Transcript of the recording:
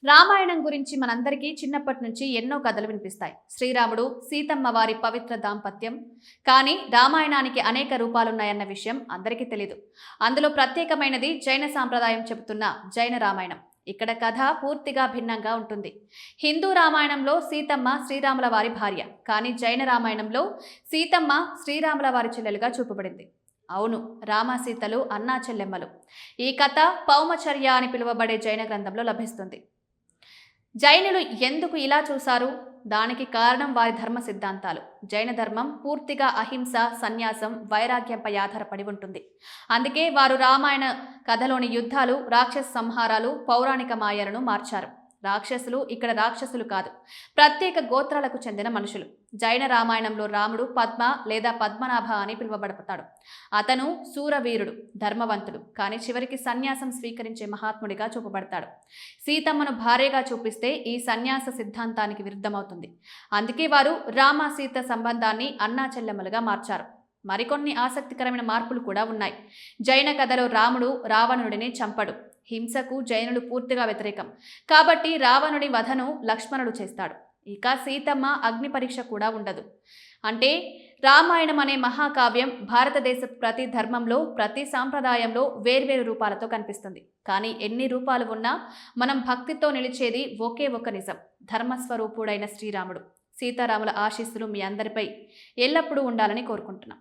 రామాయణం గురించి మనందరికీ చిన్నప్పటి నుంచి ఎన్నో కథలు వినిపిస్తాయి. శ్రీరాముడు, సీతమ్మ వారి పవిత్ర దాంపత్యం. కానీ రామాయణానికి అనేక రూపాలున్నాయన్న విషయం అందరికీ తెలీదు. అందులో ప్రత్యేకమైనది జైన సాంప్రదాయం చెబుతున్న జైన రామాయణం. ఇక్కడ కథ పూర్తిగా భిన్నంగా ఉంటుంది. హిందూ రామాయణంలో సీతమ్మ శ్రీరాముల వారి భార్య, కానీ జైన రామాయణంలో సీతమ్మ శ్రీరాముల వారి చెల్లెలుగా చూపబడింది. అవును, రామసీతలు అన్నా చెల్లెమ్మలు. ఈ కథ పౌమచర్య అని పిలువబడే జైన గ్రంథంలో లభిస్తుంది. జైనులు ఎందుకు ఇలా చూశారు? దానికి కారణం వారి ధర్మ సిద్ధాంతాలు. జైన ధర్మం పూర్తిగా అహింస, సన్యాసం, వైరాగ్యంపై ఆధారపడి ఉంటుంది. అందుకే వారు రామాయణ కథలోని యుద్ధాలు, రాక్షస సంహారాలు, పౌరాణిక మాయలను మార్చారు. రాక్షసులు ఇక్కడ రాక్షసులు కాదు, ప్రత్యేక గోత్రాలకు చెందిన మనుషులు. జైన రామాయణంలో రాముడు పద్మ లేదా పద్మనాభ అని పిలువబడతాడు. అతను శూరవీరుడు, ధర్మవంతుడు, కానీ చివరికి సన్యాసం స్వీకరించే మహాత్ముడిగా చూపబడతాడు. సీతమ్మను భార్యగా చూపిస్తే ఈ సన్యాస సిద్ధాంతానికి విరుద్ధమవుతుంది. అందుకే వారు రామ సీత సంబంధాన్ని అన్నా చెల్లెమ్మలుగా మార్చారు. మరికొన్ని ఆసక్తికరమైన మార్పులు కూడా ఉన్నాయి. జైన కథలో రాముడు రావణుడిని చంపడు. హింసకు జైనులు పూర్తిగా వ్యతిరేకం. కాబట్టి రావణుడి వధను లక్ష్మణుడు చేస్తాడు. ఇక సీతమ్మ అగ్ని పరీక్ష కూడా ఉండదు. అంటే రామాయణం అనే మహాకావ్యం భారతదేశ ప్రతి ధర్మంలో, ప్రతి సాంప్రదాయంలో వేర్వేరు రూపాలతో కనిపిస్తుంది. కానీ ఎన్ని రూపాలు ఉన్నా మనం భక్తితో నిలిచేది ఒకే ఒక నిజం: ధర్మస్వరూపుడైన శ్రీరాముడు. సీతారాముల ఆశీస్సులు మీ అందరిపై ఎల్లప్పుడూ ఉండాలని కోరుకుంటున్నాం.